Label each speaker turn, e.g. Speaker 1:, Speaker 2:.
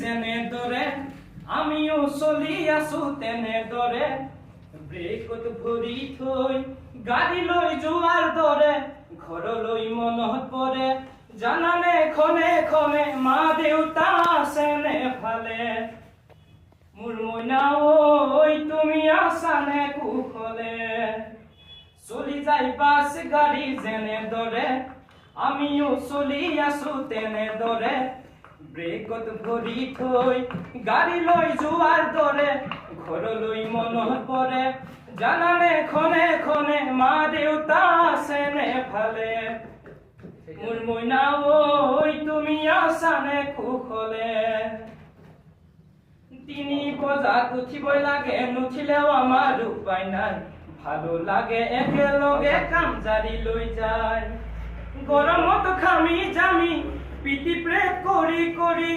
Speaker 1: যেনে দৰে আমিও চলি আছো তেনে দৰে ব্ৰেকত ভৰি থৈ গাড়ী লৈ যোৱাৰ দৰে ঘৰলৈ মনত পৰে জানানে খনে খনে মা দেউতা আছেনে ভালে মোৰ মইনা ঐ তুমি আছানে কুশলে চলি যাই বাছ গাড়ী যেনে দৰে আমিও চলি আছো তেনে দৰে ব্ৰেকত ভৰি থৈ গাড়ী লৈ যোৱাৰ দৰে ঘৰলৈ মনত পৰে জানানে খনে খনে মা দেউতা আছেনে ভালে মোৰ মইনা ঐ তুমি আছানে কুশলে 3 বজাত উঠিবই লাগে নুঠিলেও আমাৰ উপায় নাই ভালো লাগে একেলগে কাম জাৰি লৈ যায় গৰমত খামি জামি পিটি প্ৰেট কৰি কৰি